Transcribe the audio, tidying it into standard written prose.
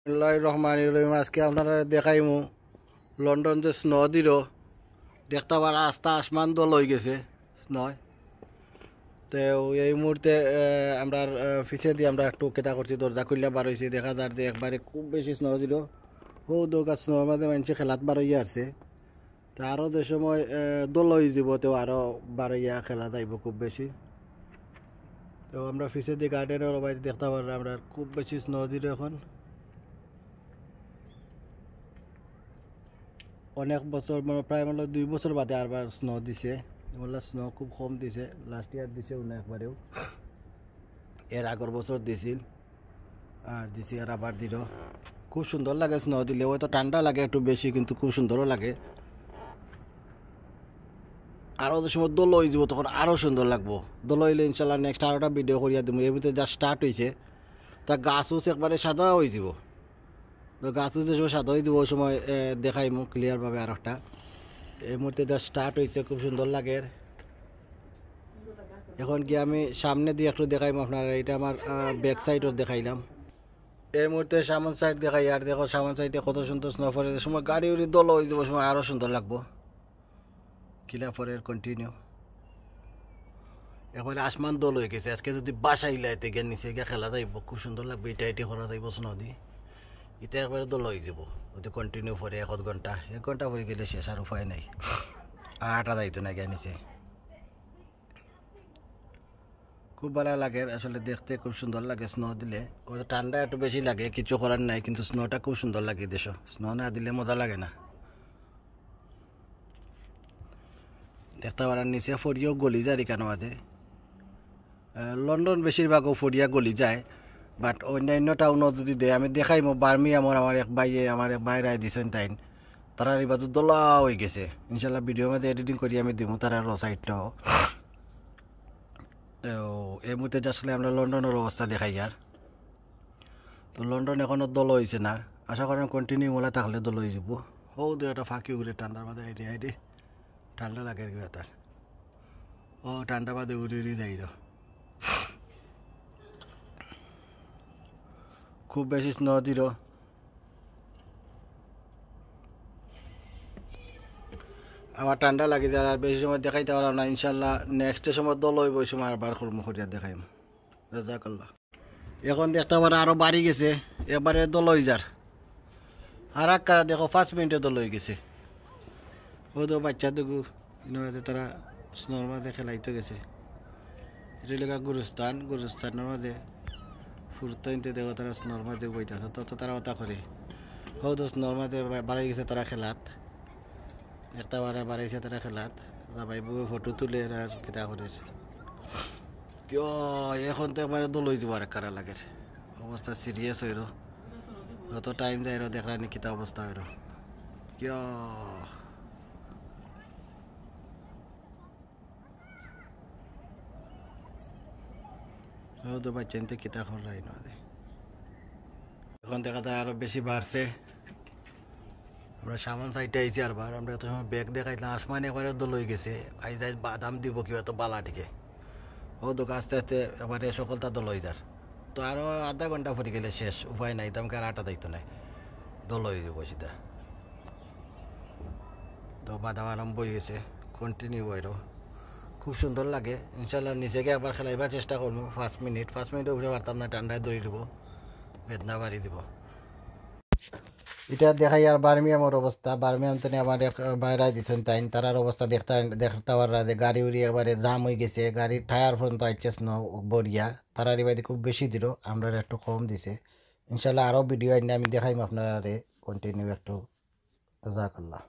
রহমানির রহিম আজকে আপনারা দেখাইমু লন্ডন যে স্নো দিল দেখতে পারা আস্তা আসমান দল হয়ে গেছে স্নয়। তো এই মুহূর্তে আমরা পিছে দিয়ে আমরা একটু কেতা করছি, দরজা খুললে বার হয়েছি, দেখা যার যে একবারে খুব বেশি স্নো দিল। ও দোকান স্নোর মাঝে মানুষে খেলাত বার হইয়া আসছে। তা আরও যে সময় দল হয়ে যাব তো আরও বার হইয়া খেলা যাইব খুব বেশি। তো আমরা পিছে দিয়ে গার্ডেনের বাইরে দেখতে পারি আমরা খুব বেশি স্নো দিল এখন। অনেক বছর মানে প্রায় 2 বছর বাদে আরবার স্নো দিছে। স্নো খুব কম দিছে, লাস্ট ইয়ার দিছে না একবারেও, এর আগের বছর দিছিল আর দিছে আর আবার দিল। খুব সুন্দর লাগে স্নো দিলে, হয়তো ঠান্ডা লাগে একটু বেশি কিন্তু খুব সুন্দরও লাগে। আরও যে সময় দোল হয়ে যাব তখন আরও সুন্দর লাগবো। দোল হইলে ইনশাল্লাহ নেক্সট আরোটা ভিডিও করিয়া দেবো। এর ভিতরে যা স্টার্ট হয়েছে তা গাছ উছ একবারে সাদা হয়ে যাব। তো গাছ উছ যে সময় সাদা হয়ে যাব ওই সময় দেখাইমু ক্লিয়ারভাবে আর একটা। এই মুহূর্তে যা স্টার্ট হয়েছে খুব সুন্দর লাগে। এখন কি আমি সামনে দিয়ে একটু দেখাইম আপনারা, এটা আমার ব্যাক সাইডও দেখাইলাম। এই মুহূর্তে সামন সাইড দেখাই, আর দেখো সামন সাইডে কত সুন্দর স্নো পরে। সময় গাড়ি উড়ি দল হয়ে যাবো সময় আরও সুন্দর লাগবো। কিলা পরে কন্টিনিউ এবারে আসমান দল হয়ে গেছে। আজকে যদি বাসায় লাইতে গিয়ে নিচে গিয়ে খেলা যাইব খুব সুন্দর লাগবে। এটা এটি করা যাইব স্নো দিয়ে, এটা একবারে দল হয়ে যাব যদি কন্টিনিউ পরে 1 ঘন্টা পরে গেলে শেষ, আর উপায় নাই। আর আটা যাইতো না গিয়ে নিচে। খুব ভালো লাগে আসলে দেখতে, খুব সুন্দর লাগে স্নো দিলে। ওই ঠান্ডা একটু বেশি লাগে, কিছু করার নাই, কিন্তু স্নোটা খুব সুন্দর লাগে। দেশ স্নো না দিলে মজা লাগে না। দেখতে পারার নিচে ফরিয়াও গলি যায় কেন মাঝে। লন্ডন বেশিরভাগও ফরিয়া গলি যায়, বাট অন্যান্য টাউনও যদি দেয় আমি দেখাইমো। বার্মিয়ামর আমার এক ভাই রায় দিছেন তাইন, তারা এই বাজু দোলা হয়ে গেছে। ইনশাল্লাহ ভিডিওর মধ্যে এডিটিং করি আমি দিব তারা সাইডটাও। তো এই মুহূর্তে আসলে আমরা লন্ডনের অবস্থা দেখাই। আর তো লন্ডন এখনও দল হয়েছে না, আশা করেন কন্টিনিউ মোলা থাকলে দল হয়ে যাব। ও দু একটা ফাঁকি উড়ে ঠান্ডার মাঝে আইডি ঠান্ডা লাগে আর কি তার। ও ঠান্ডা বাদে উড়ি যাই। খুব বেশি স্নো দিল, আমার ঠান্ডা লাগে যায় আর বেশি সময় দেখাইতে পারলাম না। ইনশাল্লাহ নেক্সট সময় দল হইব ওই সময় আবার কর্ম করিয়া দেখাইম। জাজাকাল্লাহ। এখন দেখতে পারে আরো বাড়ি গেছে, এবারে দল হয়ে যার। আর এক কারা দেখো 5 মিনিটে দল হয়ে গেছে। ও তো বাচ্চা দেখু তারা স্নোর মাঝে খেলাইতে গেছে। এটা লেখা গুরুস্থানের মাঝে ফুরতাইতে দেখো তারা স্নোর মাঝে বইতেছে, তত তারা ওটা করে। ও তো স্নোর মাঝে বাড়াই গেছে তারা খেলাত, একটা বাড়াইছে তারা খেলাত। ভাই বউ ফটো তুলে আর কিতা করে কিয় এখন তো একবারে দল হয়ে যাবো। আর কারা লাগে অবস্থা সিরিয়াস হইল, যত টাইম যায় দেখলানি কিতা অবস্থা হইল। কিয় তো বাচ্চাতে কিতা খরাই না। এখন দেখা যায় আরো বেশি বাড়ছে। আমরা সামান সাইডে আইছি আরবার। আমরা এত সময় ব্যাগ দেখাইলাম, আসমান একবারে দল হয়ে গেছে। আই যাই বাদাম দিব কি এত বালা টিকে। ও তো আস্তে আস্তে এবারে সকলটা দল হয়ে যার। তো আরো আধা ঘন্টা পরে গেলে শেষ, উপায় নাই, তোমাকে আর আটা দায়িত্ব নাই, দল হয়ে যাবো সিধা। তো বাদাম আরম্ভ হয়ে গেছে, কন্টিনিউ হইল। খুব সুন্দর লাগে। ইনশাল্লাহ নিজেকে একবার খেলাইবার চেষ্টা করবো। 5 মিনিট উঠে পারতাম না, ঠান্ডায় দৌড়ি দিব, বেদনা বাড়ি দিব। এটা দেখাই আর বার্মিয়ামের অবস্থা। বার্মিয়াম তো আমার এক বাইরে দিচ্ছেন তাই তারার অবস্থা দেখতে পারা যে গাড়ি উড়ি একবারে জাম হয়ে গেছে, গাড়ির টায়ার পর্যন্ত আইচেস ন বরিয়া। তারার বাইরে খুব বেশি দিল, আমরা একটু কম দিছে। ইনশাল্লাহ আরও ভিডিও আইনে আমি দেখাইম আপনারা কন্টিনিউ একটু। জাজাকাল্লাহ।